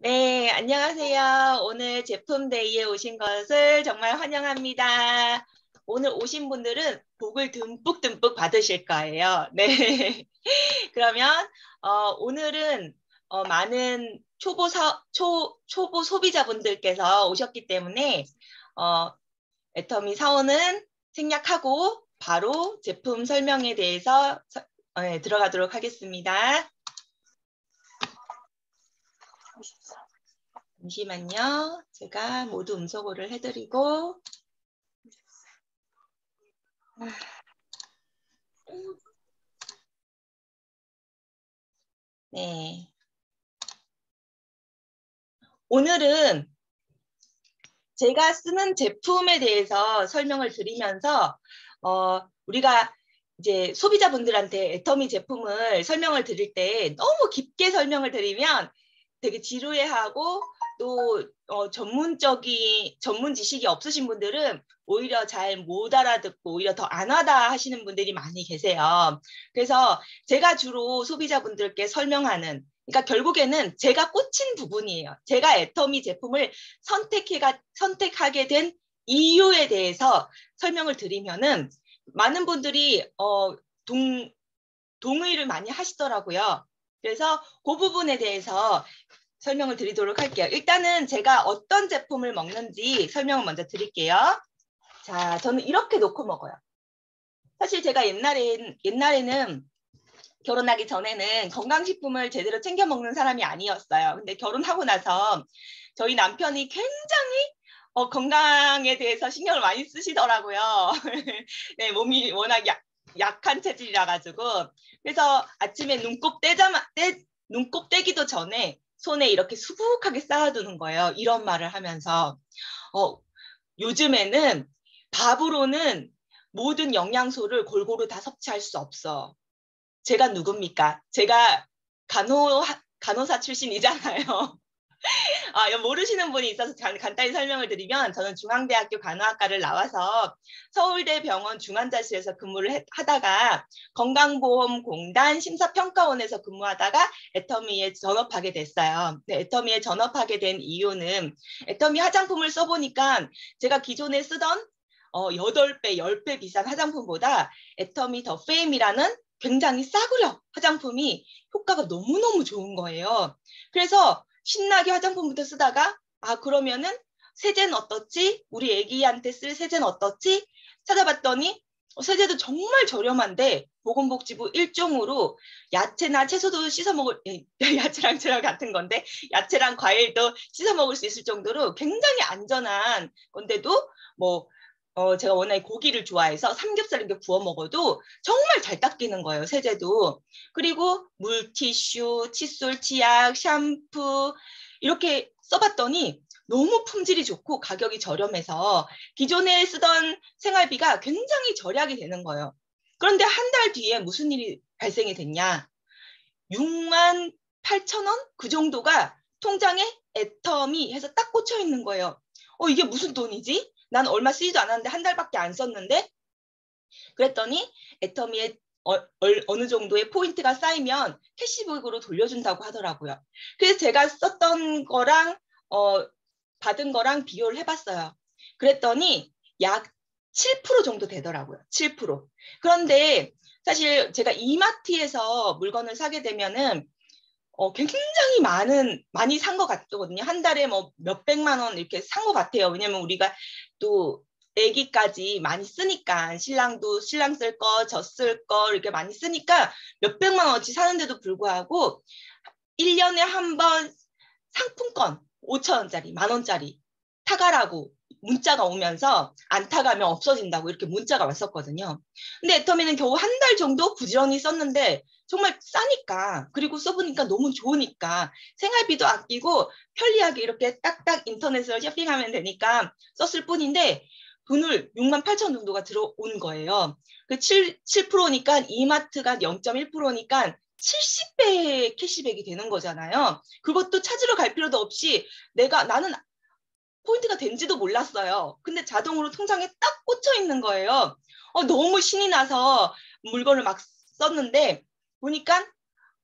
네, 안녕하세요. 오늘 제품 데이에 오신 것을 정말 환영합니다. 오늘 오신 분들은 복을 듬뿍듬뿍 받으실 거예요. 네. 그러면 오늘은 많은 초보 소비자분들께서 오셨기 때문에 어, 애터미 사원은 생략하고 바로 제품 설명에 대해서 네, 들어가도록 하겠습니다. 잠시만요. 제가 모두 음소거를 해드리고 네. 오늘은 제가 쓰는 제품에 대해서 설명을 드리면서 우리가 이제 소비자분들한테 애터미 제품을 설명을 드릴 때 너무 깊게 설명을 드리면 되게 지루해하고 또 전문 지식이 없으신 분들은 오히려 잘 못 알아듣고 오히려 더 안 하다 하시는 분들이 많이 계세요. 그래서 제가 주로 소비자분들께 설명하는 그러니까 결국에는 제가 꽂힌 부분이에요. 제가 애터미 제품을 선택하게 된 이유에 대해서 설명을 드리면은 많은 분들이 동의를 많이 하시더라고요. 그래서 그 부분에 대해서 설명을 드리도록 할게요. 일단은 제가 어떤 제품을 먹는지 설명을 먼저 드릴게요. 자, 저는 이렇게 놓고 먹어요. 사실 제가 옛날에는 결혼하기 전에는 건강식품을 제대로 챙겨 먹는 사람이 아니었어요. 근데 결혼하고 나서 저희 남편이 굉장히 건강에 대해서 신경을 많이 쓰시더라고요. 네, 몸이 워낙 약한 체질이라 가지고 그래서 아침에 눈곱 떼기도 전에 손에 이렇게 수북하게 쌓아두는 거예요. 이런 말을 하면서 어, 요즘에는 밥으로는 모든 영양소를 골고루 다 섭취할 수 없어. 제가 누굽니까? 제가 간호사 출신이잖아요. 모르시는 분이 있어서 간단히 설명을 드리면 저는 중앙대학교 간호학과를 나와서 서울대병원 중환자실에서 근무를 하다가 건강보험공단 심사평가원에서 근무하다가 애터미에 전업하게 됐어요. 네, 애터미에 전업하게 된 이유는 애터미 화장품을 써보니까 제가 기존에 쓰던 8배, 10배 비싼 화장품보다 애터미 더 페임이라는 굉장히 싸구려 화장품이 효과가 너무너무 좋은 거예요. 그래서 신나게 화장품부터 쓰다가 그러면은 세제는 어떻지? 우리 애기한테 쓸 세제는 어떻지? 찾아봤더니 세제도 정말 저렴한데 보건복지부 일종으로 야채나 채소도 씻어 먹을 야채랑 채랑 같은 건데 야채랑 과일도 씻어 먹을 수 있을 정도로 굉장히 안전한 건데도 뭐 제가 워낙에 고기를 좋아해서 삼겹살 이렇게 구워 먹어도 정말 잘 닦이는 거예요, 세제도. 그리고 물티슈, 칫솔, 치약, 샴푸 이렇게 써봤더니 너무 품질이 좋고 가격이 저렴해서 기존에 쓰던 생활비가 굉장히 절약이 되는 거예요. 그런데 한 달 뒤에 무슨 일이 발생이 됐냐? 6만 8천 원? 그 정도가 통장에 애텀이 해서 딱 꽂혀 있는 거예요. 이게 무슨 돈이지? 난 얼마 쓰지도 않았는데 한 달밖에 안 썼는데 그랬더니 애터미에 어느 정도의 포인트가 쌓이면 캐시백으로 돌려준다고 하더라고요. 그래서 제가 썼던 거랑 받은 거랑 비교를 해봤어요. 그랬더니 약 7% 정도 되더라고요. 7%. 그런데 사실 제가 이마트에서 물건을 사게 되면은 굉장히 많이 산 것 같거든요. 한 달에 뭐 몇백만 원 이렇게 산 것 같아요. 왜냐면 우리가 또 애기까지 많이 쓰니까 신랑 쓸 거, 저 쓸 거 이렇게 많이 쓰니까 몇백만 원어치 사는데도 불구하고 1년에 한 번 상품권 5천 원짜리, 만 원짜리 타가라고 문자가 오면서 안 타가면 없어진다고 이렇게 문자가 왔었거든요. 근데 애터미는 겨우 한 달 정도 부지런히 썼는데 정말 싸니까 그리고 써보니까 너무 좋으니까 생활비도 아끼고 편리하게 이렇게 딱딱 인터넷으로 쇼핑하면 되니까 썼을 뿐인데 돈을 6만 8천 정도가 들어온 거예요. 그 7%니까 이마트가 0.1%니까 70배 캐시백이 되는 거잖아요. 그것도 찾으러 갈 필요도 없이 나는 포인트가 된지도 몰랐어요. 근데 자동으로 통장에 딱 꽂혀 있는 거예요. 너무 신이 나서 물건을 막 썼는데 보니까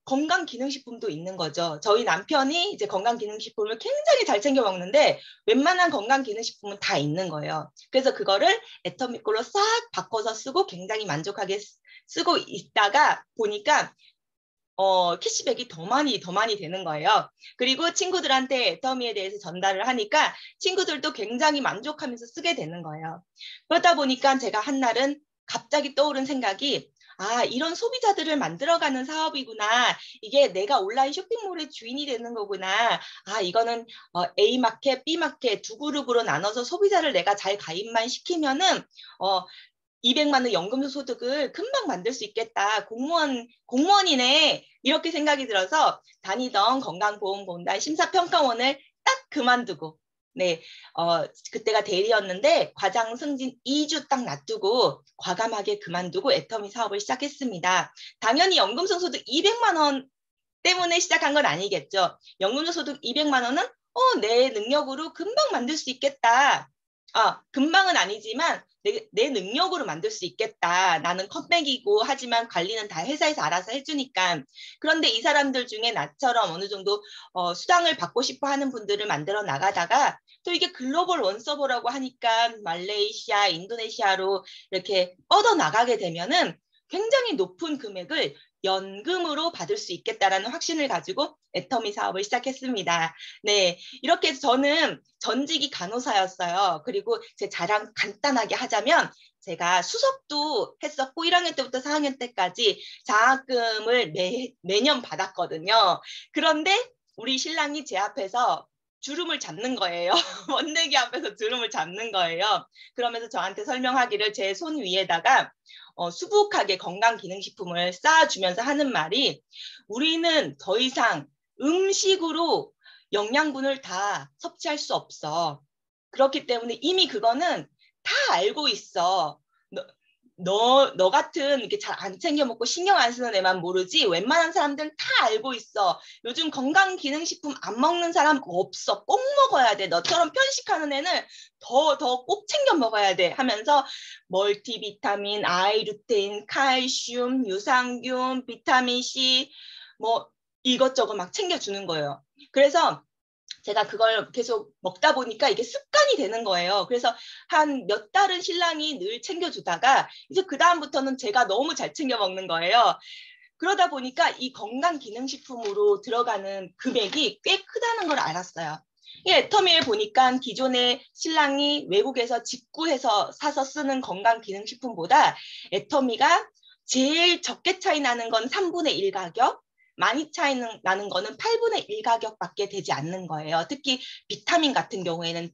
건강기능식품도 있는 거죠. 저희 남편이 이제 건강기능식품을 굉장히 잘 챙겨 먹는데 웬만한 건강기능식품은 다 있는 거예요. 그래서 그거를 애터미꼴로 싹 바꿔서 쓰고 굉장히 만족하게 쓰고 있다가 보니까 캐시백이 더 많이 되는 거예요. 그리고 친구들한테 애터미에 대해서 전달을 하니까 친구들도 굉장히 만족하면서 쓰게 되는 거예요. 그러다 보니까 제가 한날은 갑자기 떠오른 생각이 이런 소비자들을 만들어가는 사업이구나. 이게 내가 온라인 쇼핑몰의 주인이 되는 거구나. 이거는 A마켓, B마켓 두 그룹으로 나눠서 소비자를 내가 잘 가입만 시키면은 200만 원 연금 소득을 금방 만들 수 있겠다. 공무원이네. 이렇게 생각이 들어서 다니던 건강보험공단 심사평가원을 딱 그만두고 네, 그때가 대리였는데 과장 승진 2주 딱 놔두고 과감하게 그만두고 애터미 사업을 시작했습니다. 당연히 연금성 소득 200만 원 때문에 시작한 건 아니겠죠. 연금성 소득 200만 원은 내 능력으로 금방 만들 수 있겠다. 금방은 아니지만 내 능력으로 만들 수 있겠다. 나는 컴백이고 하지만 관리는 다 회사에서 알아서 해주니까. 그런데 이 사람들 중에 나처럼 어느 정도 수당을 받고 싶어 하는 분들을 만들어 나가다가 또 이게 글로벌 원서버라고 하니까 말레이시아, 인도네시아로 이렇게 뻗어 나가게 되면은 굉장히 높은 금액을 연금으로 받을 수 있겠다라는 확신을 가지고 애터미 사업을 시작했습니다. 네, 이렇게 해서 저는 전직이 간호사였어요. 그리고 제 자랑 간단하게 하자면 제가 수석도 했었고 1학년 때부터 4학년 때까지 장학금을 매년 받았거든요. 그런데 우리 신랑이 제 앞에서 주름을 잡는 거예요. 원내기 앞에서 주름을 잡는 거예요. 그러면서 저한테 설명하기를 제 손 위에다가 수북하게 건강기능식품을 쌓아주면서 하는 말이 우리는 더 이상 음식으로 영양분을 다 섭취할 수 없어. 그렇기 때문에 이미 그거는 다 알고 있어. 너 같은 이렇게 잘 안 챙겨 먹고 신경 안 쓰는 애만 모르지 웬만한 사람들은 다 알고 있어. 요즘 건강기능식품 안 먹는 사람 없어. 꼭 먹어야 돼. 너처럼 편식하는 애는 더 꼭 챙겨 먹어야 돼 하면서 멀티비타민, 아이루테인, 칼슘, 유산균, 비타민C 뭐 이것저것 막 챙겨주는 거예요. 그래서 제가 그걸 계속 먹다 보니까 이게 습관이 되는 거예요. 그래서 한 몇 달은 신랑이 늘 챙겨주다가 이제 그 다음부터는 제가 너무 잘 챙겨 먹는 거예요. 그러다 보니까 이 건강기능식품으로 들어가는 금액이 꽤 크다는 걸 알았어요. 이 애터미를 보니까 기존에 신랑이 외국에서 직구해서 사서 쓰는 건강기능식품보다 애터미가 제일 적게 차이 나는 건 3분의 1 가격, 많이 차이 나는 거는 8분의 1 가격밖에 되지 않는 거예요. 특히 비타민 같은 경우에는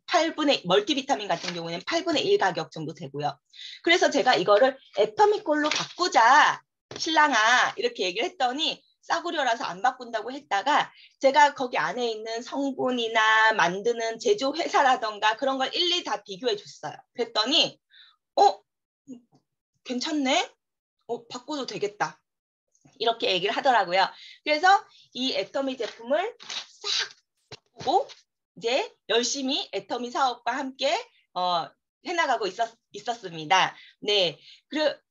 멀티비타민 같은 경우에는 8분의 1 가격 정도 되고요. 그래서 제가 이거를 애터미꼴로 바꾸자. 신랑아 이렇게 얘기를 했더니 싸구려라서 안 바꾼다고 했다가 제가 거기 안에 있는 성분이나 만드는 제조 회사라던가 그런 걸 일일이 다 비교해 줬어요. 그랬더니 괜찮네? 바꿔도 되겠다. 이렇게 얘기를 하더라고요. 그래서 이 애터미 제품을 싹 보고 이제 열심히 애터미 사업과 함께 해나가고 있었습니다. 네,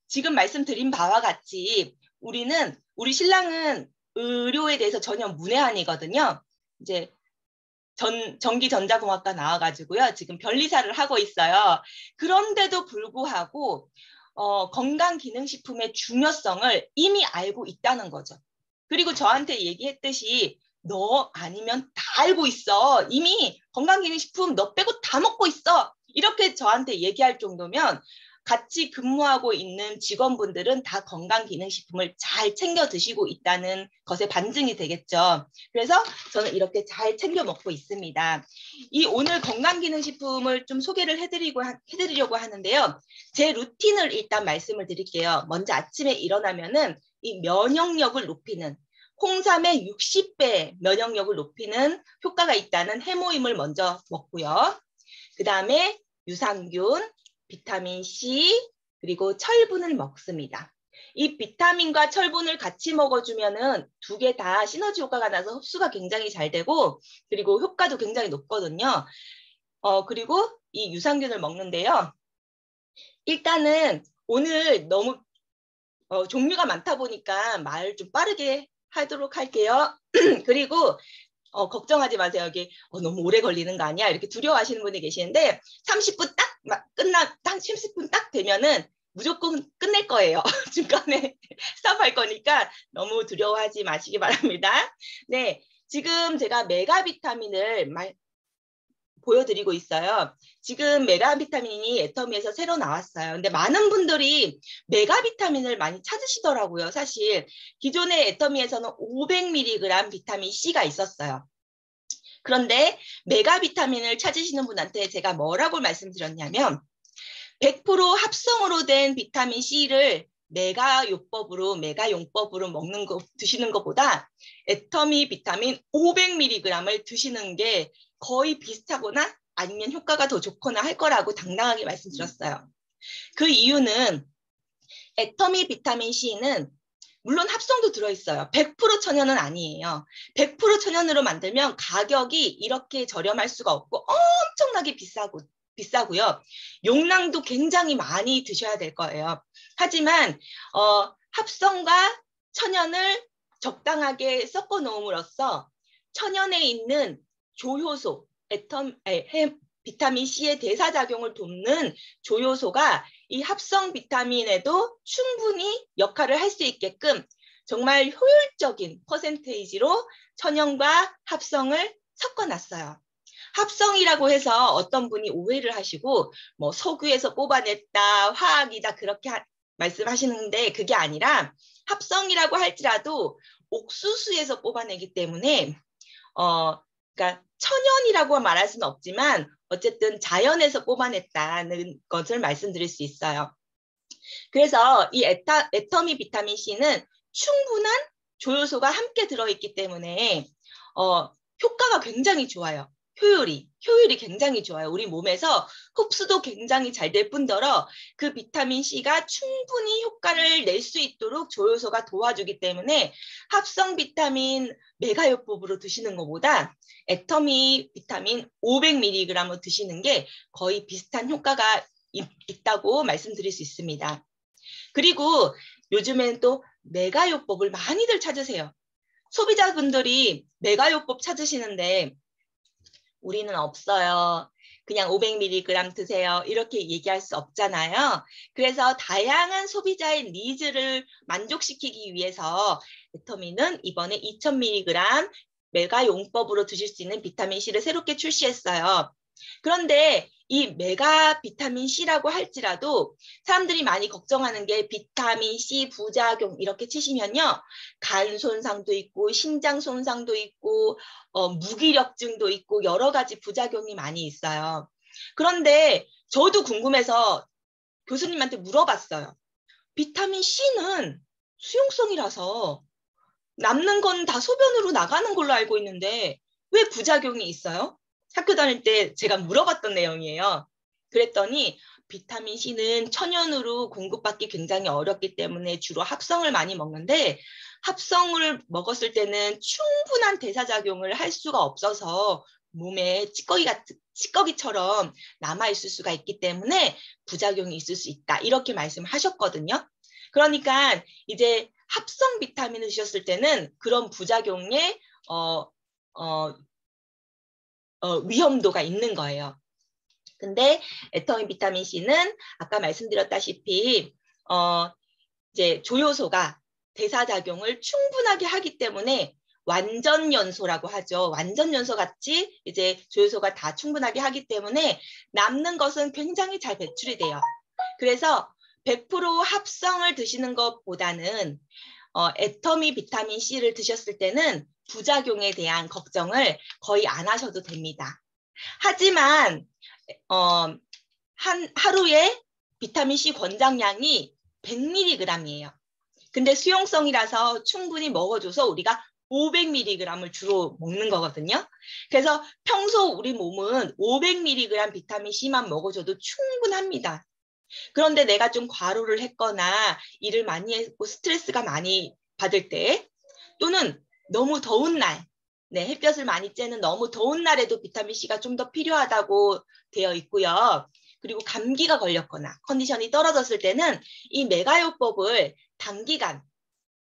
지금 말씀드린 바와 같이 우리 신랑은 의료에 대해서 전혀 문외한이거든요. 이제 전기전자공학과 나와가지고요. 지금 변리사를 하고 있어요. 그런데도 불구하고 건강기능식품의 중요성을 이미 알고 있다는 거죠. 그리고 저한테 얘기했듯이 너 아니면 다 알고 있어. 이미 건강기능식품 너 빼고 다 먹고 있어. 이렇게 저한테 얘기할 정도면 같이 근무하고 있는 직원분들은 다 건강기능식품을 잘 챙겨 드시고 있다는 것에 반증이 되겠죠. 그래서 저는 이렇게 잘 챙겨 먹고 있습니다. 이 오늘 건강기능식품을 좀 소개를 해드리려고 하는데요. 제 루틴을 일단 말씀을 드릴게요. 먼저 아침에 일어나면은 이 면역력을 높이는 홍삼의 60배 면역력을 높이는 효과가 있다는 해모임을 먼저 먹고요. 그 다음에 유산균, 비타민C, 그리고 철분을 먹습니다. 이 비타민과 철분을 같이 먹어주면은 두 개 다 시너지 효과가 나서 흡수가 굉장히 잘 되고 그리고 효과도 굉장히 높거든요. 그리고 이 유산균을 먹는데요. 일단은 오늘 너무 종류가 많다 보니까 말 좀 빠르게 하도록 할게요. 그리고 걱정하지 마세요. 여기 너무 오래 걸리는 거 아니야? 이렇게 두려워하시는 분이 계시는데 30분 딱 한 30분 딱 되면은 무조건 끝낼 거예요. 중간에 스탑할 거니까 너무 두려워하지 마시기 바랍니다. 네, 지금 제가 메가 비타민을 보여드리고 있어요. 지금 메가 비타민이 애터미에서 새로 나왔어요. 근데 많은 분들이 메가 비타민을 많이 찾으시더라고요. 사실 기존의 애터미에서는 500mg 비타민 C가 있었어요. 그런데 메가 비타민을 찾으시는 분한테 제가 뭐라고 말씀드렸냐면 100% 합성으로 된 비타민 C를 메가용법으로 드시는 것보다 애터미 비타민 500mg을 드시는 게 거의 비슷하거나 아니면 효과가 더 좋거나 할 거라고 당당하게 말씀드렸어요. 그 이유는 애터미 비타민 C는 물론 합성도 들어있어요. 100% 천연은 아니에요. 100% 천연으로 만들면 가격이 이렇게 저렴할 수가 없고 엄청나게 비싸고요. 용량도 굉장히 많이 드셔야 될 거예요. 하지만 합성과 천연을 적당하게 섞어 놓음으로써 천연에 있는 조효소, 비타민 C의 대사작용을 돕는 조효소가 이 합성 비타민에도 충분히 역할을 할 수 있게끔 정말 효율적인 퍼센테이지로 천연과 합성을 섞어놨어요. 합성이라고 해서 어떤 분이 오해를 하시고 뭐 석유에서 뽑아냈다, 화학이다 그렇게 말씀하시는데 그게 아니라 합성이라고 할지라도 옥수수에서 뽑아내기 때문에 그러니까 천연이라고 말할 수는 없지만 어쨌든 자연에서 뽑아냈다는 것을 말씀드릴 수 있어요. 그래서 이 애터미 비타민 C는 충분한 조효소가 함께 들어있기 때문에 효과가 굉장히 좋아요. 효율이 굉장히 좋아요. 우리 몸에서 흡수도 굉장히 잘 될 뿐더러 그 비타민 C가 충분히 효과를 낼 수 있도록 조효소가 도와주기 때문에 합성 비타민 메가요법으로 드시는 것보다 애터미 비타민 500mg을 드시는 게 거의 비슷한 효과가 있다고 말씀드릴 수 있습니다. 그리고 요즘엔 또 메가요법을 많이들 찾으세요. 소비자분들이 메가요법 찾으시는데 우리는 없어요. 그냥 500mg 드세요. 이렇게 얘기할 수 없잖아요. 그래서 다양한 소비자의 니즈를 만족시키기 위해서 애터미는 이번에 2000mg 메가용법으로 드실 수 있는 비타민 C를 새롭게 출시했어요. 그런데 이 메가 비타민 C라고 할지라도 사람들이 많이 걱정하는 게 비타민 C 부작용 이렇게 치시면요. 간 손상도 있고 신장 손상도 있고 무기력증도 있고 여러 가지 부작용이 많이 있어요. 그런데 저도 궁금해서 교수님한테 물어봤어요. 비타민 C는 수용성이라서 남는 건 다 소변으로 나가는 걸로 알고 있는데 왜 부작용이 있어요? 학교 다닐 때 제가 물어봤던 내용이에요. 그랬더니 비타민 C는 천연으로 공급받기 굉장히 어렵기 때문에 주로 합성을 많이 먹는데 합성을 먹었을 때는 충분한 대사작용을 할 수가 없어서 몸에 찌꺼기처럼 남아있을 수가 있기 때문에 부작용이 있을 수 있다. 이렇게 말씀하셨거든요. 그러니까 이제 합성 비타민을 드셨을 때는 그런 부작용의 위험도가 있는 거예요. 근데 애터미 비타민 C는 아까 말씀드렸다시피 이제 조효소가 대사작용을 충분하게 하기 때문에 완전연소라고 하죠. 완전연소 같이 이제 조효소가 다 충분하게 하기 때문에 남는 것은 굉장히 잘 배출이 돼요. 그래서 100% 합성을 드시는 것보다는 애터미 비타민 C를 드셨을 때는 부작용에 대한 걱정을 거의 안 하셔도 됩니다. 하지만 하루에 비타민 C 권장량이 100mg이에요. 근데 수용성이라서 충분히 먹어줘서 우리가 500mg을 주로 먹는 거거든요. 그래서 평소 우리 몸은 500mg 비타민 C만 먹어줘도 충분합니다. 그런데 내가 좀 과로를 했거나 일을 많이 했고 스트레스가 많이 받을 때 또는 너무 더운 날, 햇볕을 많이 쬐는 너무 더운 날에도 비타민 C가 좀 더 필요하다고 되어 있고요. 그리고 감기가 걸렸거나 컨디션이 떨어졌을 때는 이 메가요법을 단기간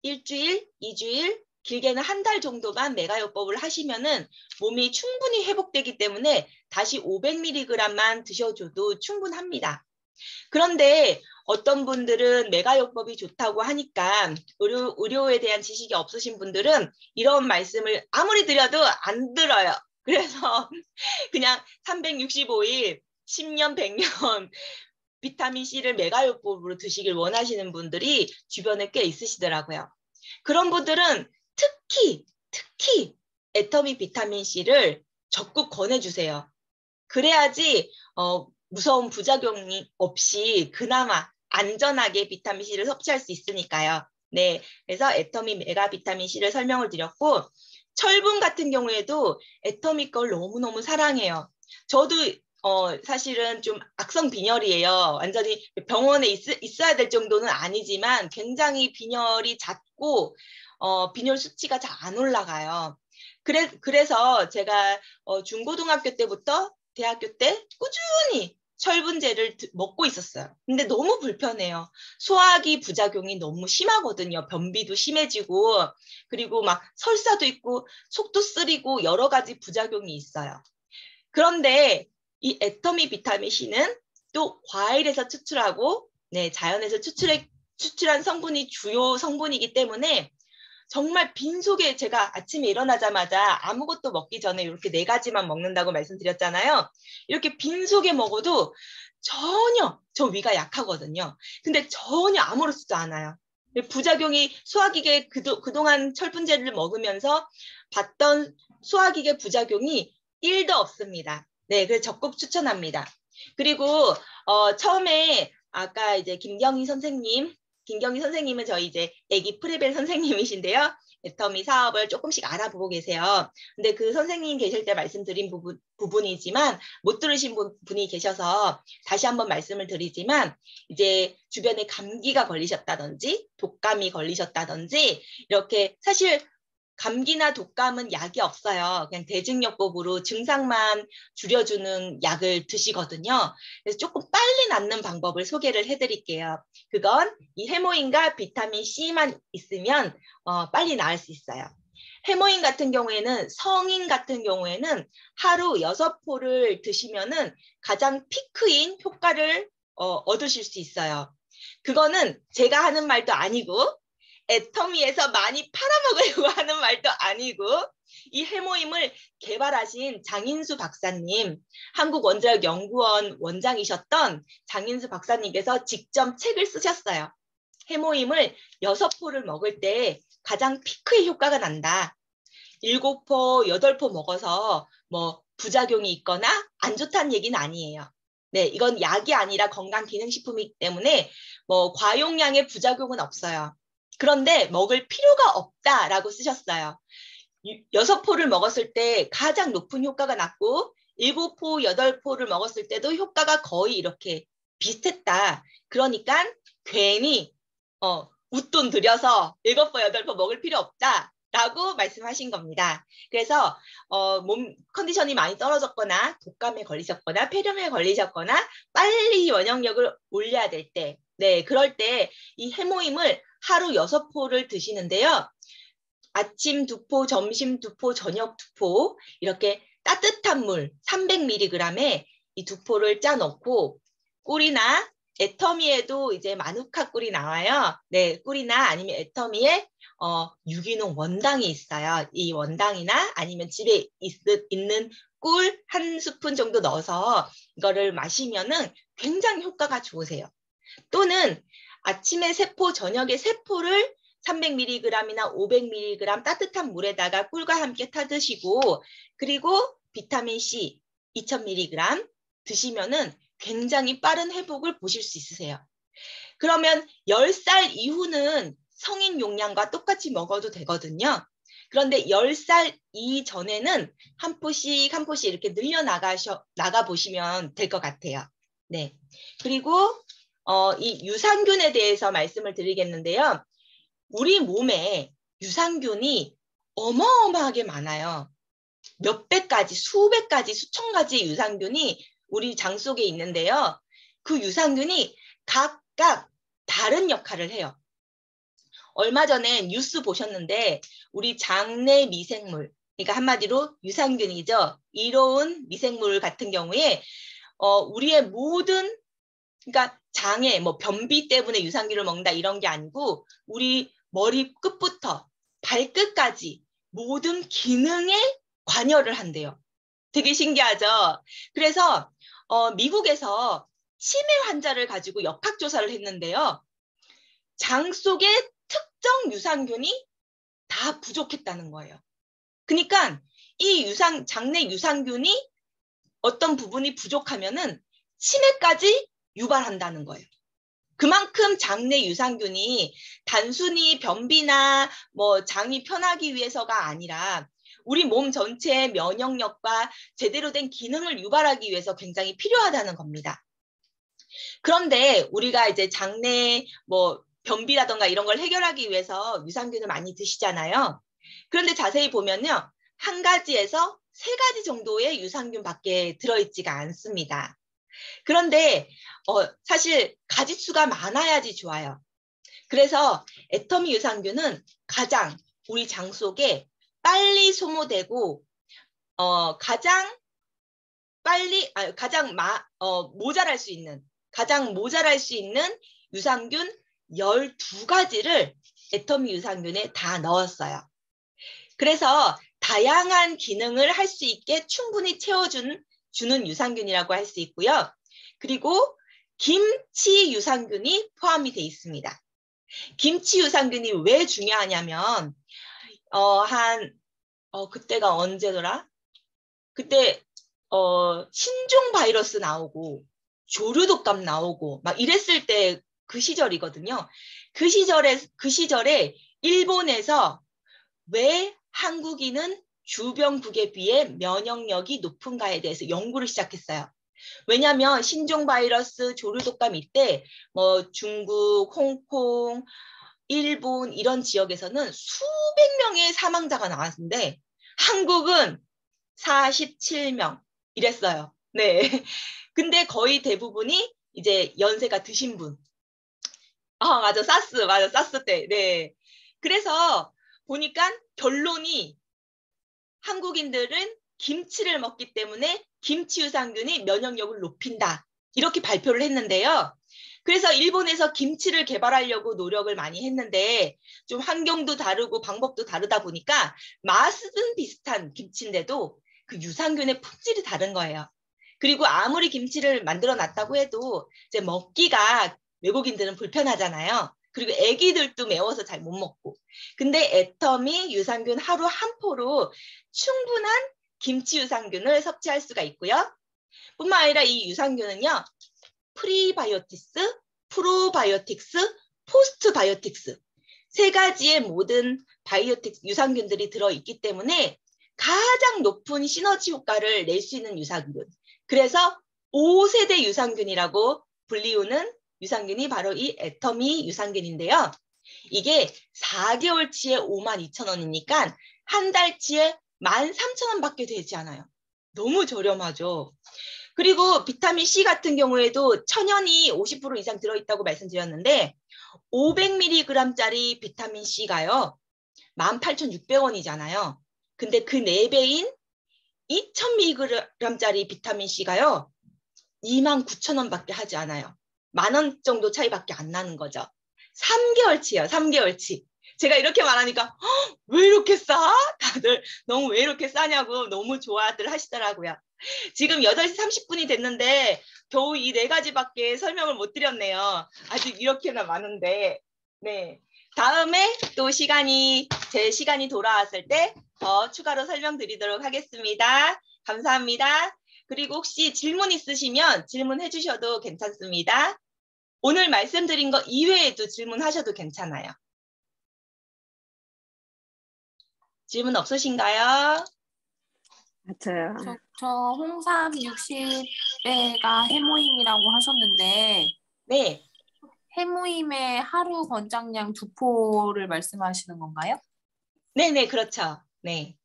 1주일, 2주일, 길게는 한 달 정도만 메가요법을 하시면은 몸이 충분히 회복되기 때문에 다시 500mg만 드셔줘도 충분합니다. 그런데 어떤 분들은 메가요법이 좋다고 하니까 의료에 대한 지식이 없으신 분들은 이런 말씀을 아무리 드려도 안 들어요. 그래서 그냥 365일, 10년, 100년 비타민C를 메가요법으로 드시길 원하시는 분들이 주변에 꽤 있으시더라고요. 그런 분들은 특히 애터미 비타민C를 적극 권해주세요. 그래야지 무서운 부작용이 없이 그나마 안전하게 비타민C를 섭취할 수 있으니까요. 네, 그래서 애터미 메가 비타민C를 설명을 드렸고, 철분 같은 경우에도 애터미 걸 너무너무 사랑해요. 저도 사실은 좀 악성 빈혈이에요. 완전히 병원에 있어야 될 정도는 아니지만 굉장히 빈혈이 잦고 빈혈 수치가 잘 안 올라가요. 그래서 제가 중고등학교 때부터 대학교 때 꾸준히 철분제를 먹고 있었어요. 근데 너무 불편해요. 소화기 부작용이 너무 심하거든요. 변비도 심해지고 그리고 막 설사도 있고 속도 쓰리고 여러 가지 부작용이 있어요. 그런데 이 애터미 비타민C는 또 과일에서 추출하고 자연에서 추출한 성분이 주요 성분이기 때문에 정말 빈속에 제가 아침에 일어나자마자 아무것도 먹기 전에 이렇게 4가지만 먹는다고 말씀드렸잖아요. 이렇게 빈속에 먹어도 전혀 저 위가 약하거든요. 근데 전혀 아무렇지도 않아요. 부작용이 소화기계 그동안 철분제를 먹으면서 봤던 소화기계 부작용이 1도 없습니다. 네, 그래서 적극 추천합니다. 그리고 처음에 아까 이제 김경희 선생님은 저희 이제 애기 프레벨 선생님이신데요. 애터미 사업을 조금씩 알아보고 계세요. 근데 그 선생님 계실 때 말씀드린 부분이지만 못 들으신 분이 계셔서 다시 한번 말씀을 드리지만 이제 주변에 감기가 걸리셨다든지 독감이 걸리셨다든지 이렇게 사실 감기나 독감은 약이 없어요. 그냥 대증요법으로 증상만 줄여주는 약을 드시거든요. 그래서 조금 빨리 낫는 방법을 소개를 해드릴게요. 그건 이 해모인과 비타민C만 있으면 빨리 나을 수 있어요. 해모인 같은 경우에는 성인 같은 경우에는 하루 6포를 드시면은 가장 피크인 효과를 얻으실 수 있어요. 그거는 제가 하는 말도 아니고 애터미에서 많이 팔아먹으려고 하는 말도 아니고 이 해모임을 개발하신 장인수 박사님, 한국원자력연구원 원장이셨던 장인수 박사님께서 직접 책을 쓰셨어요. 해모임을 6포를 먹을 때 가장 피크의 효과가 난다. 7포, 8포 먹어서 뭐 부작용이 있거나 안 좋다는 얘기는 아니에요. 네, 이건 약이 아니라 건강기능식품이기 때문에 뭐 과용량의 부작용은 없어요. 그런데 먹을 필요가 없다라고 쓰셨어요. 6포를 먹었을 때 가장 높은 효과가 났고 7포, 8포를 먹었을 때도 효과가 거의 이렇게 비슷했다. 그러니까 괜히 웃돈 들여서 7포, 8포 먹을 필요 없다. 라고 말씀하신 겁니다. 그래서 몸 컨디션이 많이 떨어졌거나 독감에 걸리셨거나 폐렴에 걸리셨거나 빨리 면역력을 올려야 될 때, 네, 그럴 때 이 해모임을 하루 6포를 드시는데요. 아침 2포, 점심 2포, 저녁 2포 이렇게 따뜻한 물 300mg에 이 2포를 짜 넣고 꿀이나 애터미에도 이제 마누카 꿀이 나와요. 네, 꿀이나 아니면 애터미에 유기농 원당이 있어요. 이 원당이나 아니면 집에 있는 꿀 1스푼 정도 넣어서 이거를 마시면은 굉장히 효과가 좋으세요. 또는 아침에 3포, 저녁에 3포를 300mg이나 500mg 따뜻한 물에다가 꿀과 함께 타드시고 그리고 비타민C 2000mg 드시면은 굉장히 빠른 회복을 보실 수 있으세요. 그러면 10살 이후는 성인 용량과 똑같이 먹어도 되거든요. 그런데 10살 이전에는 한 포씩 이렇게 나가 보시면 될 것 같아요. 네. 그리고 이 유산균에 대해서 말씀을 드리겠는데요. 우리 몸에 유산균이 어마어마하게 많아요. 몇백 가지, 수백 가지, 수천 가지 유산균이 우리 장 속에 있는데요. 그 유산균이 각각 다른 역할을 해요. 얼마 전에 뉴스 보셨는데 우리 장내 미생물, 그러니까 한마디로 유산균이죠. 이로운 미생물 같은 경우에 우리의 모든, 그러니까 장에 뭐 변비 때문에 유산균을 먹는다 이런 게 아니고 우리 머리 끝부터 발끝까지 모든 기능에 관여를 한대요. 되게 신기하죠? 그래서 미국에서 치매 환자를 가지고 역학조사를 했는데요. 장 속에 특정 유산균이 다 부족했다는 거예요. 그러니까 이 장내 유산균이 어떤 부분이 부족하면은 치매까지 유발한다는 거예요. 그만큼 장내 유산균이 단순히 변비나 뭐 장이 편하기 위해서가 아니라 우리 몸 전체의 면역력과 제대로 된 기능을 유발하기 위해서 굉장히 필요하다는 겁니다. 그런데 우리가 이제 장내 뭐 변비라던가 이런 걸 해결하기 위해서 유산균을 많이 드시잖아요. 그런데 자세히 보면요. 한 가지에서 3가지 정도의 유산균밖에 들어있지가 않습니다. 그런데 사실 가짓수가 많아야지 좋아요. 그래서 애터미 유산균은 가장 우리 장 속에 빨리 소모되고 가장 모자랄 수 있는 유산균 12가지를 애터미 유산균에 다 넣었어요. 그래서 다양한 기능을 할 수 있게 충분히 채워주는 유산균이라고 할 수 있고요. 그리고 김치 유산균이 포함이 돼 있습니다. 김치 유산균이 왜 중요하냐면 그때가 언제더라? 그때 신종 바이러스 나오고 조류독감 나오고 막 이랬을 때 그 시절이거든요. 그 시절에 일본에서 왜 한국인은 주변국에 비해 면역력이 높은가에 대해서 연구를 시작했어요. 왜냐하면 신종 바이러스, 조류독감 이때 뭐 중국, 홍콩, 일본 이런 지역에서는 수백 명의 사망자가 나왔는데 한국은 47명 이랬어요. 네. 근데 거의 대부분이 이제 연세가 드신 분. 맞아. 사스 때. 네. 그래서 보니까 결론이 한국인들은 김치를 먹기 때문에 김치 유산균이 면역력을 높인다. 이렇게 발표를 했는데요. 그래서 일본에서 김치를 개발하려고 노력을 많이 했는데 좀 환경도 다르고 방법도 다르다 보니까 맛은 비슷한 김치인데도 그 유산균의 품질이 다른 거예요. 그리고 아무리 김치를 만들어 놨다고 해도 이제 먹기가 외국인들은 불편하잖아요. 그리고 애기들도 매워서 잘 못 먹고. 근데 애터미 유산균 하루 한 포로 충분한 김치 유산균을 섭취할 수가 있고요. 뿐만 아니라 이 유산균은요. 프리바이오틱스, 프로바이오틱스, 포스트바이오틱스 3가지의 모든 유산균들이 들어있기 때문에 가장 높은 시너지 효과를 낼 수 있는 유산균. 그래서 5세대 유산균이라고 불리우는 유산균이 바로 이 애터미 유산균인데요. 이게 4개월치에 52,000원이니까 한 달치에 13,000원밖에 되지 않아요. 너무 저렴하죠. 그리고 비타민C 같은 경우에도 천연이 50% 이상 들어있다고 말씀드렸는데 500mg짜리 비타민C가요. 18,600원이잖아요. 근데 그 4배인 2000mg짜리 비타민C가요. 29,000원밖에 하지 않아요. 10,000원 정도 차이밖에 안 나는 거죠. 3개월치예요. 3개월치. 제가 이렇게 말하니까 왜 이렇게 싸? 다들 너무 왜 이렇게 싸냐고 너무 좋아들 하시더라고요. 지금 8시 30분이 됐는데 겨우 이 4가지밖에 설명을 못 드렸네요. 아직 이렇게나 많은데. 네. 다음에 또 제 시간이 돌아왔을 때 더 추가로 설명드리도록 하겠습니다. 감사합니다. 그리고 혹시 질문 있으시면 질문해 주셔도 괜찮습니다. 오늘 말씀드린 거 이외에도 질문하셔도 괜찮아요. 질문 없으신가요? 맞아요. 저 홍삼 60배가 해모임이라고 하셨는데 네. 해모임의 하루 권장량 2포를 말씀하시는 건가요? 네네, 그렇죠. 네.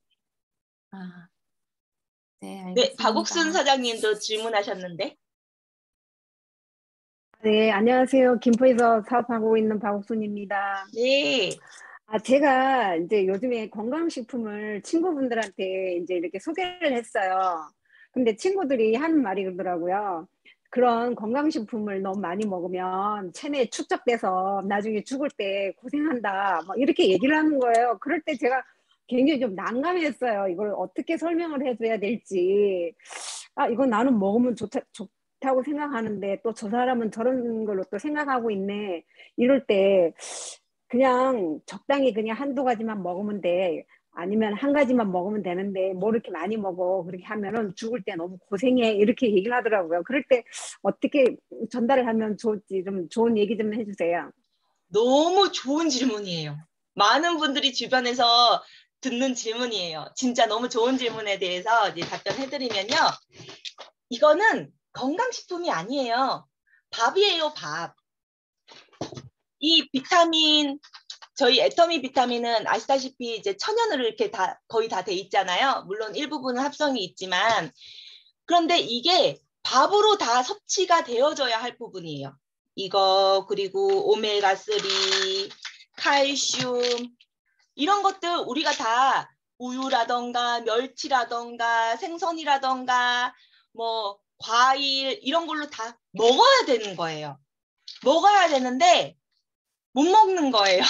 네, 알겠습니다. 네, 박옥순 사장님도 질문하셨는데. 네, 안녕하세요. 김포에서 사업하고 있는 박옥순입니다. 네. 제가 이제 요즘에 건강식품을 친구분들한테 이제 이렇게 소개를 했어요. 근데 친구들이 하는 말이 그러더라고요. 그런 건강식품을 너무 많이 먹으면 체내에 축적돼서 나중에 죽을 때 고생한다. 막 이렇게 얘기를 하는 거예요. 그럴 때 제가 굉장히 좀 난감했어요. 이걸 어떻게 설명을 해줘야 될지. 이건 나는 먹으면 좋다고 생각하는데 또 저 사람은 저런 걸로 또 생각하고 있네. 이럴 때 그냥 적당히 그냥 한두 가지만 먹으면 돼. 아니면 한 가지만 먹으면 되는데 뭐 이렇게 많이 먹어. 그렇게 하면은 죽을 때 너무 고생해. 이렇게 얘기를 하더라고요. 그럴 때 어떻게 전달을 하면 좋을지 좀 좋은 얘기 좀 해주세요. 너무 좋은 질문이에요. 많은 분들이 주변에서 듣는 질문이에요. 진짜 너무 좋은 질문에 대해서 이제 답변해드리면요. 이거는 건강식품이 아니에요. 밥이에요, 밥. 이 비타민, 저희 애터미 비타민은 아시다시피 이제 천연으로 이렇게 다 거의 다 돼 있잖아요. 물론 일부분은 합성이 있지만 그런데 이게 밥으로 다 섭취가 되어져야 할 부분이에요. 이거 그리고 오메가3, 칼슘 이런 것들 우리가 다 우유라던가 멸치라던가 생선이라던가 뭐 과일 이런 걸로 다 먹어야 되는 거예요. 먹어야 되는데 못 먹는 거예요.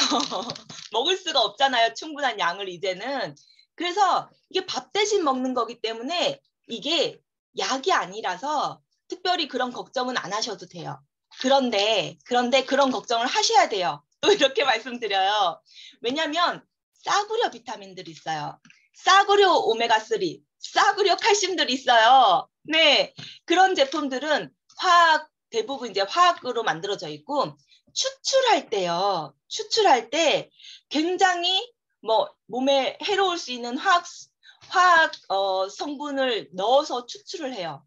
먹을 수가 없잖아요. 충분한 양을 이제는. 그래서 이게 밥 대신 먹는 거기 때문에 이게 약이 아니라서 특별히 그런 걱정은 안 하셔도 돼요. 그런데 그런 걱정을 하셔야 돼요. 또 이렇게 말씀드려요. 왜냐하면 싸구려 비타민들이 있어요. 싸구려 오메가3, 싸구려 칼슘들이 있어요. 네, 그런 제품들은 대부분 이제 화학으로 만들어져 있고 추출할 때요. 추출할 때 굉장히 뭐 몸에 해로울 수 있는 화학 성분을 넣어서 추출을 해요.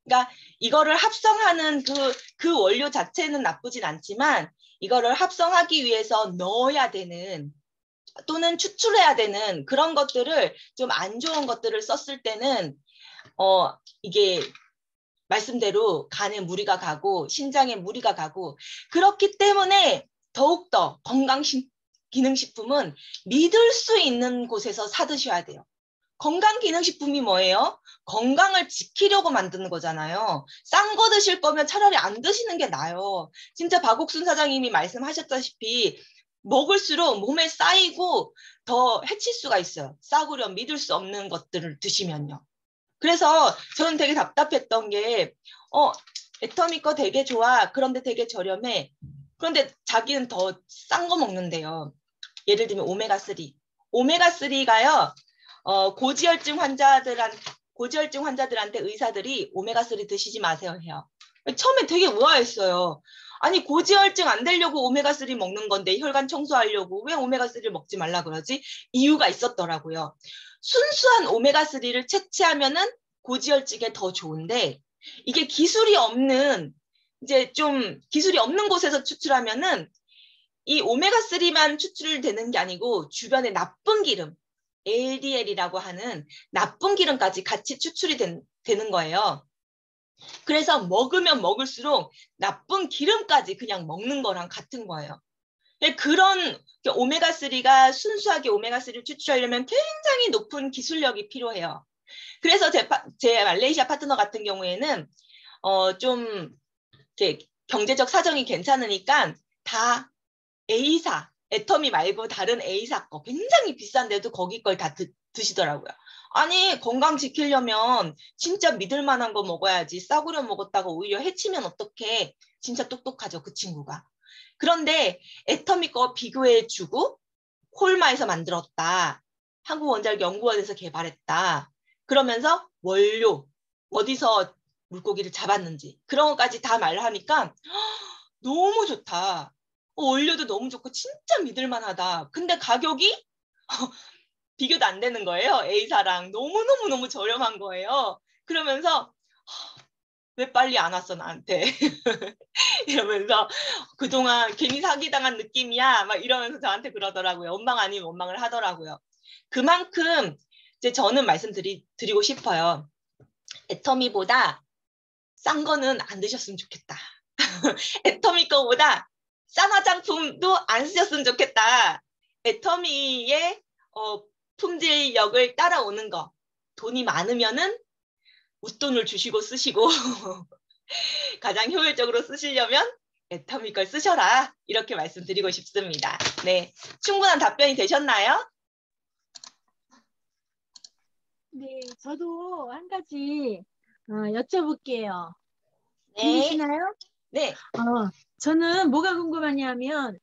그러니까 이거를 합성하는 그 원료 자체는 나쁘진 않지만 이거를 합성하기 위해서 넣어야 되는 또는 추출해야 되는 그런 것들을 좀 안 좋은 것들을 썼을 때는 이게 말씀대로 간에 무리가 가고 신장에 무리가 가고 그렇기 때문에 더욱더 건강기능식품은 믿을 수 있는 곳에서 사 드셔야 돼요. 건강기능식품이 뭐예요? 건강을 지키려고 만드는 거잖아요. 싼 거 드실 거면 차라리 안 드시는 게 나아요. 진짜 박옥순 사장님이 말씀하셨다시피 먹을수록 몸에 쌓이고 더 해칠 수가 있어요. 싸구려 믿을 수 없는 것들을 드시면요. 그래서 저는 되게 답답했던 게 애터미 거 되게 좋아. 그런데 되게 저렴해. 그런데 자기는 더 싼 거 먹는데요. 예를 들면 오메가3. 오메가3가요. 고지혈증 환자들한테 의사들이 오메가3 드시지 마세요 해요. 처음에 되게 우아했어요. 아니 고지혈증 안 되려고 오메가3 먹는 건데 혈관 청소하려고 왜 오메가3를 먹지 말라 그러지? 이유가 있었더라고요. 순수한 오메가3를 채취하면은 고지혈증에 더 좋은데 이게 기술이 없는 곳에서 추출하면은 이 오메가3만 추출되는 게 아니고 주변에 나쁜 기름, LDL이라고 하는 나쁜 기름까지 같이 추출이 되는 거예요. 그래서 먹으면 먹을수록 나쁜 기름까지 그냥 먹는 거랑 같은 거예요. 그런 오메가3가 순수하게 오메가3를 추출하려면 굉장히 높은 기술력이 필요해요. 그래서 제 말레이시아 파트너 같은 경우에는 좀 이렇게 경제적 사정이 괜찮으니까 다 A사, 애터미 말고 다른 A사 거 굉장히 비싼데도 거기 걸 다 드시더라고요. 아니 건강 지키려면 진짜 믿을 만한 거 먹어야지 싸구려 먹었다가 오히려 해치면 어떡해. 진짜 똑똑하죠 그 친구가. 그런데 애터미 거 비교해주고 콜마에서 만들었다. 한국원자력연구원에서 개발했다. 그러면서 원료, 어디서 물고기를 잡았는지 그런 것까지 다 말을 하니까 너무 좋다. 원료도 너무 좋고 진짜 믿을만하다. 근데 가격이 비교도 안 되는 거예요. A사랑 너무너무 저렴한 거예요. 그러면서 왜 빨리 안 왔어 나한테 이러면서 그동안 괜히 사기당한 느낌이야 막 이러면서 저한테 그러더라고요. 원망 아니면 원망을 하더라고요. 그만큼 이제 저는 말씀드리고 싶어요. 애터미보다 싼 거는 안 드셨으면 좋겠다. 애터미 거보다 싼 화장품도 안 쓰셨으면 좋겠다. 애터미의 품질력을 따라오는 거. 돈이 많으면은 웃돈을 주시고 쓰시고 가장 효율적으로 쓰시려면 애터미 걸 쓰셔라. 이렇게 말씀드리고 싶습니다. 네, 충분한 답변이 되셨나요? 네, 저도 한 가지 여쭤볼게요. 네. 들리시나요? 네. 저는 뭐가 궁금하냐면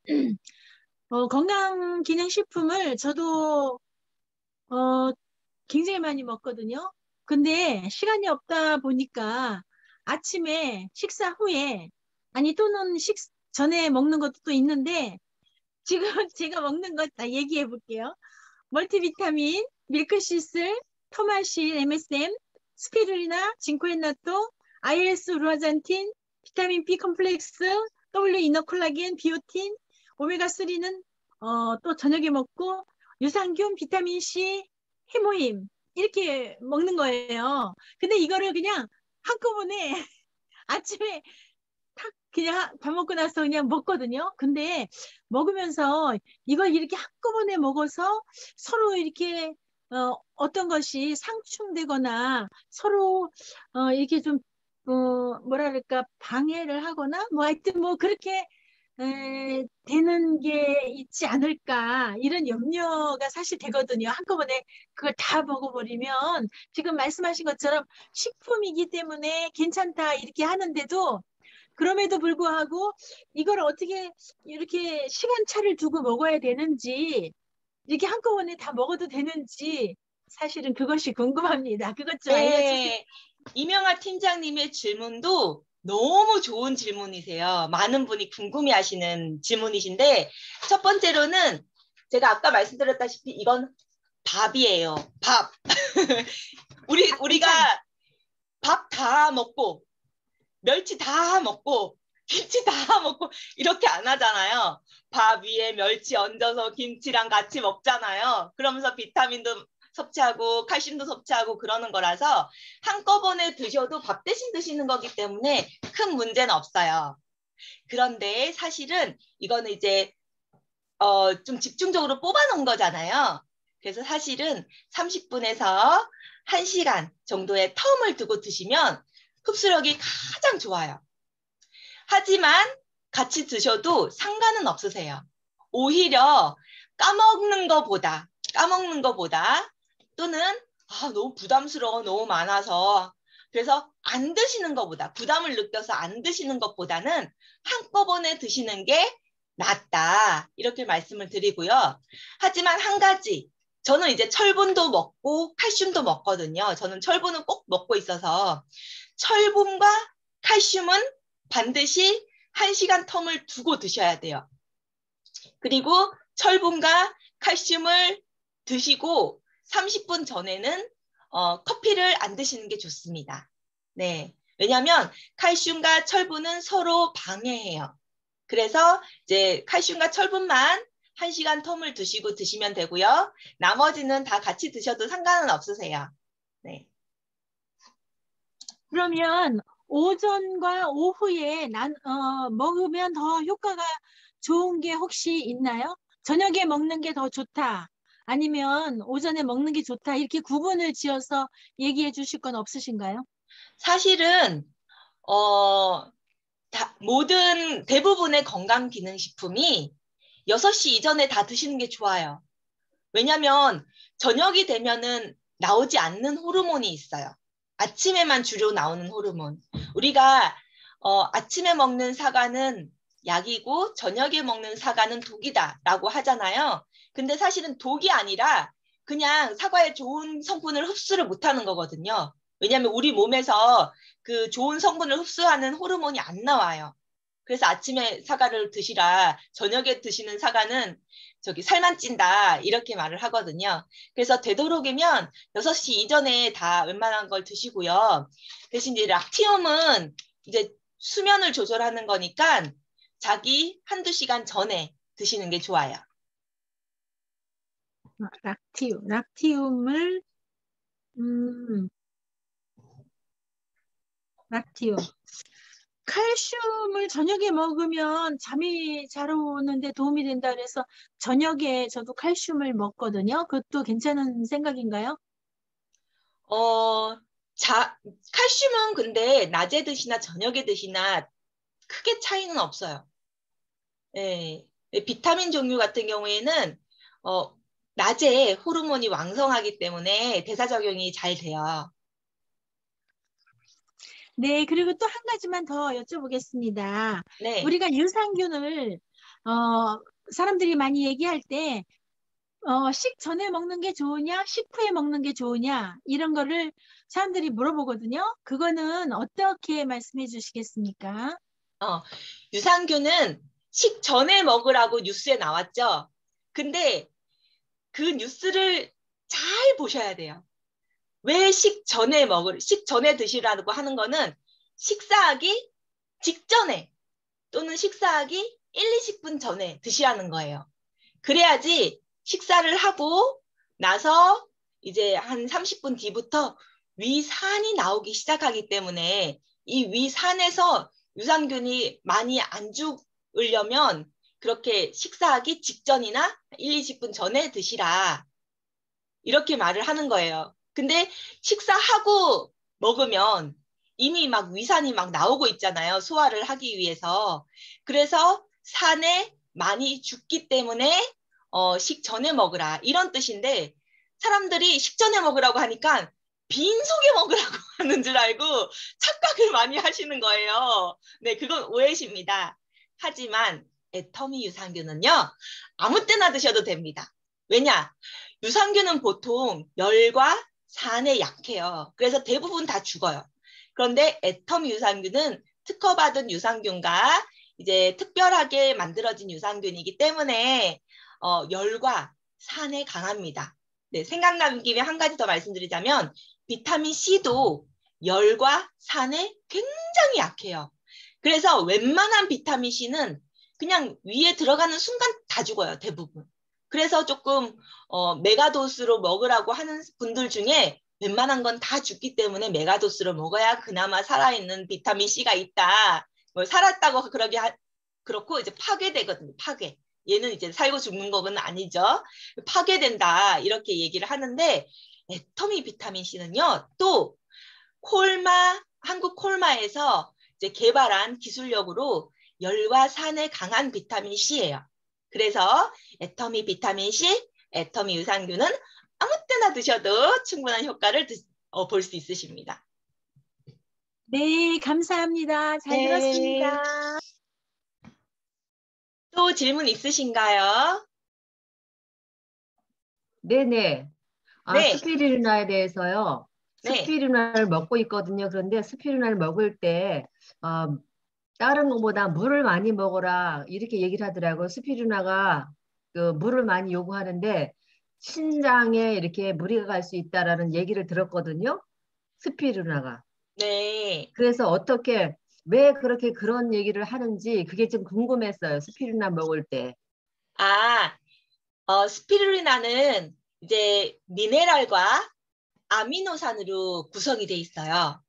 건강기능식품을 저도 굉장히 많이 먹거든요. 근데 시간이 없다 보니까 아침에 식사 후에 아니 또는 전에 먹는 것도 또 있는데 지금 제가 먹는 것 다 얘기해 볼게요. 멀티비타민, 밀크시슬, 토마신, MSM, 스피루리나, 징코엔나토, ILS 루아잔틴, 비타민 B 컴플렉스, W 이너콜라겐, 비오틴, 오메가3는 또 저녁에 먹고 유산균, 비타민 C, 해모임 이렇게 먹는 거예요. 근데 이거를 그냥 한꺼번에 아침에 탁 그냥 밥 먹고 나서 그냥 먹거든요. 근데 먹으면서 이걸 이렇게 한꺼번에 먹어서 서로 이렇게 어떤 것이 상충되거나 서로 이렇게 좀 뭐랄까 방해를 하거나 뭐 하여튼 뭐 그렇게 되는 게 있지 않을까 이런 염려가 사실 되거든요. 한꺼번에 그걸 다 먹어버리면 지금 말씀하신 것처럼 식품이기 때문에 괜찮다 이렇게 하는데도 그럼에도 불구하고 이걸 어떻게 이렇게 시간차를 두고 먹어야 되는지 이렇게 한꺼번에 다 먹어도 되는지 사실은 그것이 궁금합니다. 그것 좀 알려주세요. 네. 이명아 팀장님의 질문도 너무 좋은 질문이세요. 많은 분이 궁금해하시는 질문이신데 첫 번째로는 제가 아까 말씀드렸다시피 이건 밥이에요. 밥. 우리가 밥 다 먹고 멸치 다 먹고 김치 다 먹고 이렇게 안 하잖아요. 밥 위에 멸치 얹어서 김치랑 같이 먹잖아요. 그러면서 비타민도 섭취하고 칼슘도 섭취하고 그러는 거라서 한꺼번에 드셔도 밥 대신 드시는 거기 때문에 큰 문제는 없어요. 그런데 사실은 이거는 이제 좀 집중적으로 뽑아놓은 거잖아요. 그래서 사실은 30분에서 1시간 정도의 텀을 두고 드시면 흡수력이 가장 좋아요. 하지만 같이 드셔도 상관은 없으세요. 오히려 까먹는 거보다 또는 너무 부담스러워 너무 많아서 그래서 안 드시는 것보다 부담을 느껴서 안 드시는 것보다는 한꺼번에 드시는 게 낫다 이렇게 말씀을 드리고요. 하지만 한 가지 저는 이제 철분도 먹고 칼슘도 먹거든요. 저는 철분은 꼭 먹고 있어서 철분과 칼슘은 반드시 1시간 텀을 두고 드셔야 돼요. 그리고 철분과 칼슘을 드시고 30분 전에는 커피를 안 드시는 게 좋습니다. 네, 왜냐하면 칼슘과 철분은 서로 방해해요. 그래서 이제 칼슘과 철분만 1시간 텀을 두시고 드시면 되고요. 나머지는 다 같이 드셔도 상관은 없으세요. 네. 그러면 오전과 오후에 먹으면 더 효과가 좋은 게 혹시 있나요? 저녁에 먹는 게 더 좋다. 아니면 오전에 먹는 게 좋다. 이렇게 구분을 지어서 얘기해 주실 건 없으신가요? 사실은 대부분의 건강기능식품이 6시 이전에 다 드시는 게 좋아요. 왜냐하면 저녁이 되면은 나오지 않는 호르몬이 있어요. 아침에만 주로 나오는 호르몬. 우리가 아침에 먹는 사과는 약이고 저녁에 먹는 사과는 독이다라고 하잖아요. 근데 사실은 독이 아니라 그냥 사과의 좋은 성분을 흡수를 못하는 거거든요. 왜냐하면 우리 몸에서 그 좋은 성분을 흡수하는 호르몬이 안 나와요. 그래서 아침에 사과를 드시라 저녁에 드시는 사과는 살만 찐다 이렇게 말을 하거든요. 그래서 되도록이면 6시 이전에 다 웬만한 걸 드시고요. 대신 이제 락티움은 이제 수면을 조절하는 거니까 자기 한두 시간 전에 드시는 게 좋아요. 락티움을 락티움. 칼슘을 저녁에 먹으면 잠이 잘 오는데 도움이 된다 그래서 저녁에 저도 칼슘을 먹거든요. 그것도 괜찮은 생각인가요? 어, 칼슘은 근데 낮에 드시나 저녁에 드시나 크게 차이는 없어요. 예. 비타민 종류 같은 경우에는 어, 낮에 호르몬이 왕성하기 때문에 대사작용이 잘 돼요. 네, 그리고 또 한 가지만 더 여쭤보겠습니다. 네. 우리가 유산균을 사람들이 많이 얘기할 때 식전에 먹는 게 좋으냐, 식후에 먹는 게 좋으냐 이런 거를 사람들이 물어보거든요. 그거는 어떻게 말씀해 주시겠습니까? 유산균은 식전에 먹으라고 뉴스에 나왔죠. 근데 그 뉴스를 잘 보셔야 돼요. 왜 식전에 드시라고 하는 거는 식사하기 직전에 또는 식사하기 1, 20분 전에 드시라는 거예요. 그래야지 식사를 하고 나서 이제 한 30분 뒤부터 위산이 나오기 시작하기 때문에 이 위산에서 유산균이 많이 안 죽으려면 그렇게 식사하기 직전이나 1, 20분 전에 드시라. 이렇게 말을 하는 거예요. 근데 식사하고 먹으면 이미 막 위산이 막 나오고 있잖아요. 소화를 하기 위해서. 그래서 산에 많이 죽기 때문에 식전에 먹으라. 이런 뜻인데 사람들이 식전에 먹으라고 하니까 빈속에 먹으라고 하는 줄 알고 착각을 많이 하시는 거예요. 네, 그건 오해십니다. 하지만 애터미 유산균은요. 아무 때나 드셔도 됩니다. 왜냐? 유산균은 보통 열과 산에 약해요. 그래서 대부분 다 죽어요. 그런데 애터미 유산균은 특허받은 유산균과 이제 특별하게 만들어진 유산균이기 때문에 열과 산에 강합니다. 네, 생각나는 김에 한 가지 더 말씀드리자면 비타민 C도 열과 산에 굉장히 약해요. 그래서 웬만한 비타민 C는 그냥 위에 들어가는 순간 다 죽어요, 대부분. 그래서 조금 메가도스로 먹으라고 하는 분들 중에 웬만한 건 다 죽기 때문에 메가도스로 먹어야 그나마 살아있는 비타민 C가 있다. 뭐 살았다고 그렇고 이제 파괴되거든요. 파괴. 얘는 이제 살고 죽는 거는 아니죠. 파괴된다. 이렇게 얘기를 하는데 애터미 비타민 C는요. 또 한국 콜마에서 이제 개발한 기술력으로 열과 산에 강한 비타민 C예요. 그래서 애터미 비타민 C, 애터미 유산균은 아무 때나 드셔도 충분한 효과를 볼 수 있으십니다. 네, 감사합니다. 잘 네. 들었습니다. 또 질문 있으신가요? 네네. 네. 스피루리나에 대해서요. 네. 스피루리나를 먹고 있거든요. 그런데 스피루리나를 먹을 때 다른 것보다 물을 많이 먹어라 이렇게 얘기를 하더라고요. 스피루리나가 그 물을 많이 요구하는데 신장에 이렇게 무리가 갈 수 있다라는 얘기를 들었거든요. 스피루리나가. 네. 그래서 왜 그렇게 그런 얘기를 하는지 그게 좀 궁금했어요. 스피루리나 먹을 때. 스피루리나는 이제 미네랄과 아미노산으로 구성이 돼 있어요.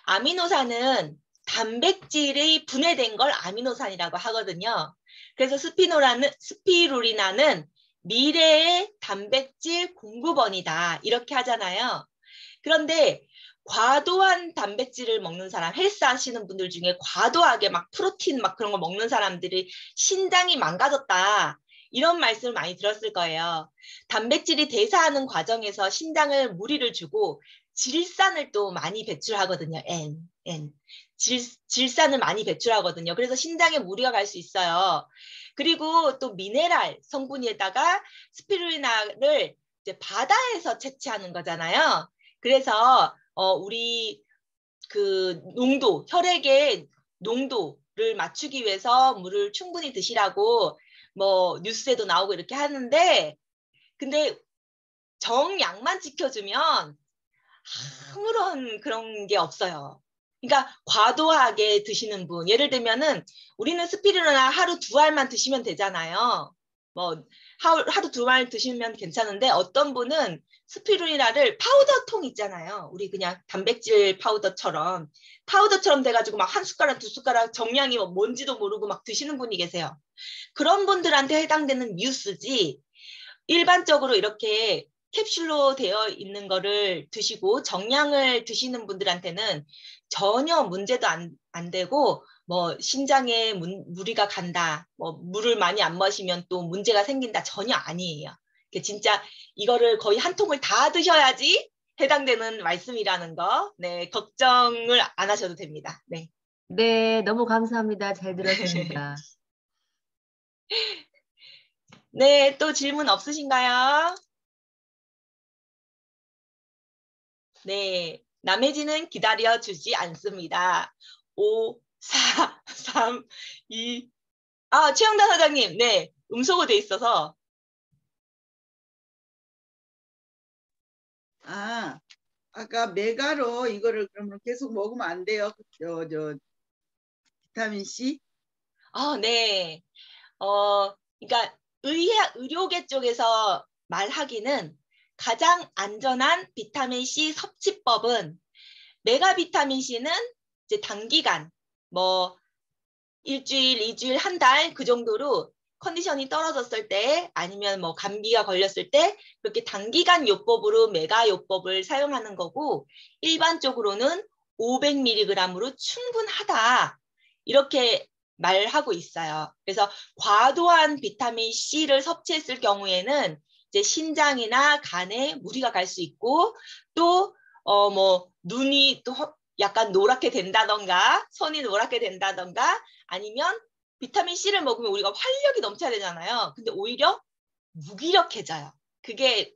아미노산은 단백질이 분해된 걸 아미노산이라고 하거든요. 그래서 스피루리나는 미래의 단백질 공급원이다. 이렇게 하잖아요. 그런데 과도한 단백질을 먹는 사람, 헬스 하시는 분들 중에 과도하게 막 프로틴 막 그런 거 먹는 사람들이 신장이 망가졌다. 이런 말씀을 많이 들었을 거예요. 단백질이 대사하는 과정에서 신장을 무리를 주고 질산을 또 많이 배출하거든요. 질산을 많이 배출하거든요. 그래서 신장에 무리가 갈 수 있어요. 그리고 또 미네랄 성분에다가 스피루리나를 이제 바다에서 채취하는 거잖아요. 그래서 우리 그 혈액의 농도를 맞추기 위해서 물을 충분히 드시라고 뭐 뉴스에도 나오고 이렇게 하는데 근데 정량만 지켜주면 아무런 그런 게 없어요. 그러니까 과도하게 드시는 분, 예를 들면은 우리는 스피루리나 하루 2알만 드시면 되잖아요. 뭐 하루 2알 드시면 괜찮은데 어떤 분은 스피루리나를 파우더 통 있잖아요. 우리 그냥 단백질 파우더처럼 돼가지고 막 한 숟가락 두 숟가락 정량이 뭔지도 모르고 막 드시는 분이 계세요. 그런 분들한테 해당되는 뉴스지 일반적으로 이렇게 캡슐로 되어 있는 거를 드시고 정량을 드시는 분들한테는 전혀 문제도 안 되고 뭐 신장에 무리가 간다, 뭐 물을 많이 안 마시면 또 문제가 생긴다 전혀 아니에요. 진짜 이거를 거의 한 통을 다 드셔야지 해당되는 말씀이라는 거, 네, 걱정을 안 하셔도 됩니다. 네. 네, 너무 감사합니다. 잘 들었습니다. 네, 또 질문 없으신가요? 네, 남해진은 기다려주지 않습니다. 5, 4, 3, 2. 최영단 사장님, 네, 음소거 돼 있어서. 아까 메가로 이거를 그러면 계속 먹으면 안 돼요? 비타민 C? 네. 그러니까 의료계 쪽에서 말하기는 가장 안전한 비타민 C 섭취법은 메가 비타민 C는 이제 단기간 뭐 일주일, 2주일, 한 달 그 정도로 컨디션이 떨어졌을 때 아니면 뭐 감기가 걸렸을 때 그렇게 단기간 요법으로 메가 요법을 사용하는 거고 일반적으로는 500mg으로 충분하다 이렇게 말하고 있어요. 그래서 과도한 비타민 C를 섭취했을 경우에는 이제 신장이나 간에 무리가 갈 수 있고 또 뭐 눈이 또 약간 노랗게 된다던가 손이 노랗게 된다던가 아니면 비타민 C를 먹으면 우리가 활력이 넘쳐야 되잖아요. 근데 오히려 무기력해져요. 그게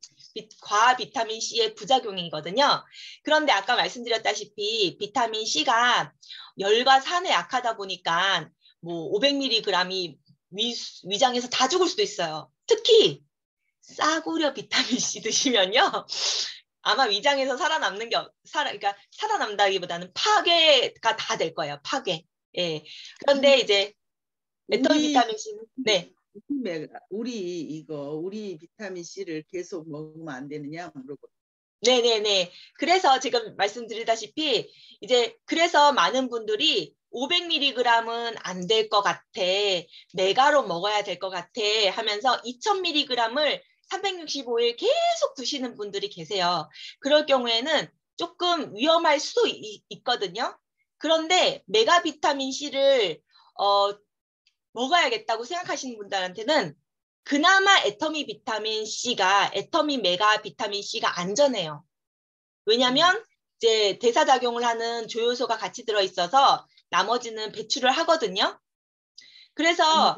과아 비타민 C의 부작용이거든요. 그런데 아까 말씀드렸다시피 비타민 C가 열과 산에 약하다 보니까 뭐 500mg이 위장에서 다 죽을 수도 있어요. 특히 싸구려 비타민 C 드시면요. 아마 위장에서 살아남는 게 그러니까 살아남다기보다는 파괴가 다 될 거예요. 파괴. 예. 그런데 이제 애터미 비타민 C는 네. 우리 비타민 C를 계속 먹으면 안 되느냐 물어보. 네네네. 그래서 지금 말씀드리다시피 이제 그래서 많은 분들이 500mg은 안 될 것 같아. 메가로 먹어야 될 것 같아 하면서 2000mg을 365일 계속 드시는 분들이 계세요. 그럴 경우에는 조금 위험할 수도 있거든요. 그런데 메가 비타민 C를 먹어야겠다고 생각하시는 분들한테는 그나마 애터미 메가 비타민 C가 안전해요. 왜냐하면 이제 대사작용을 하는 조효소가 같이 들어있어서 나머지는 배출을 하거든요. 그래서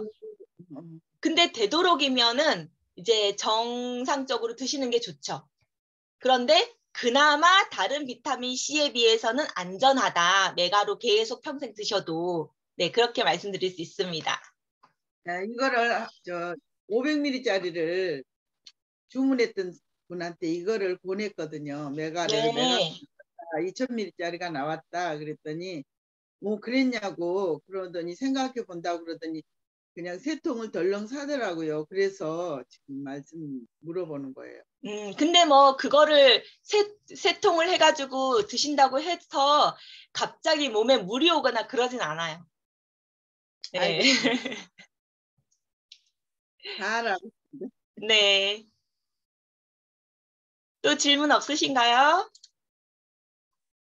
근데 되도록이면은 이제 정상적으로 드시는 게 좋죠. 그런데 그나마 다른 비타민 C에 비해서는 안전하다. 메가로 계속 평생 드셔도 네 그렇게 말씀드릴 수 있습니다. 이거를 500ml짜리를 주문했던 분한테 이거를 보냈거든요. 메가를 네. 2000ml짜리가 나왔다 그랬더니 뭐 그랬냐고 그러더니 생각해 본다고 그러더니 그냥 3통을 덜렁 사더라고요. 그래서 지금 말씀 물어보는 거예요. 근데 뭐 그거를 세 통을 해가지고 드신다고 해서 갑자기 몸에 물이 오거나 그러진 않아요. 네. 다 알아요. 네. 또 질문 없으신가요?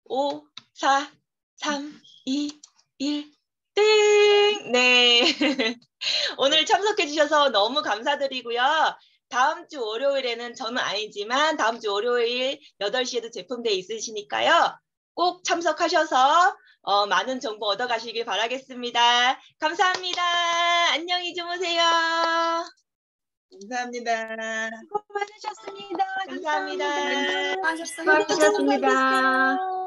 5, 4, 3, 2, 1, 땡! 네. 오늘 참석해 주셔서 너무 감사드리고요. 다음 주 월요일에는 저는 아니지만 다음 주 월요일 8시에도 제품대회 있으시니까요. 꼭 참석하셔서 많은 정보 얻어가시길 바라겠습니다. 감사합니다. 안녕히 주무세요. 감사합니다. 수고 많으셨습니다. 감사합니다. 수고하셨습니다. 수고하셨습니다.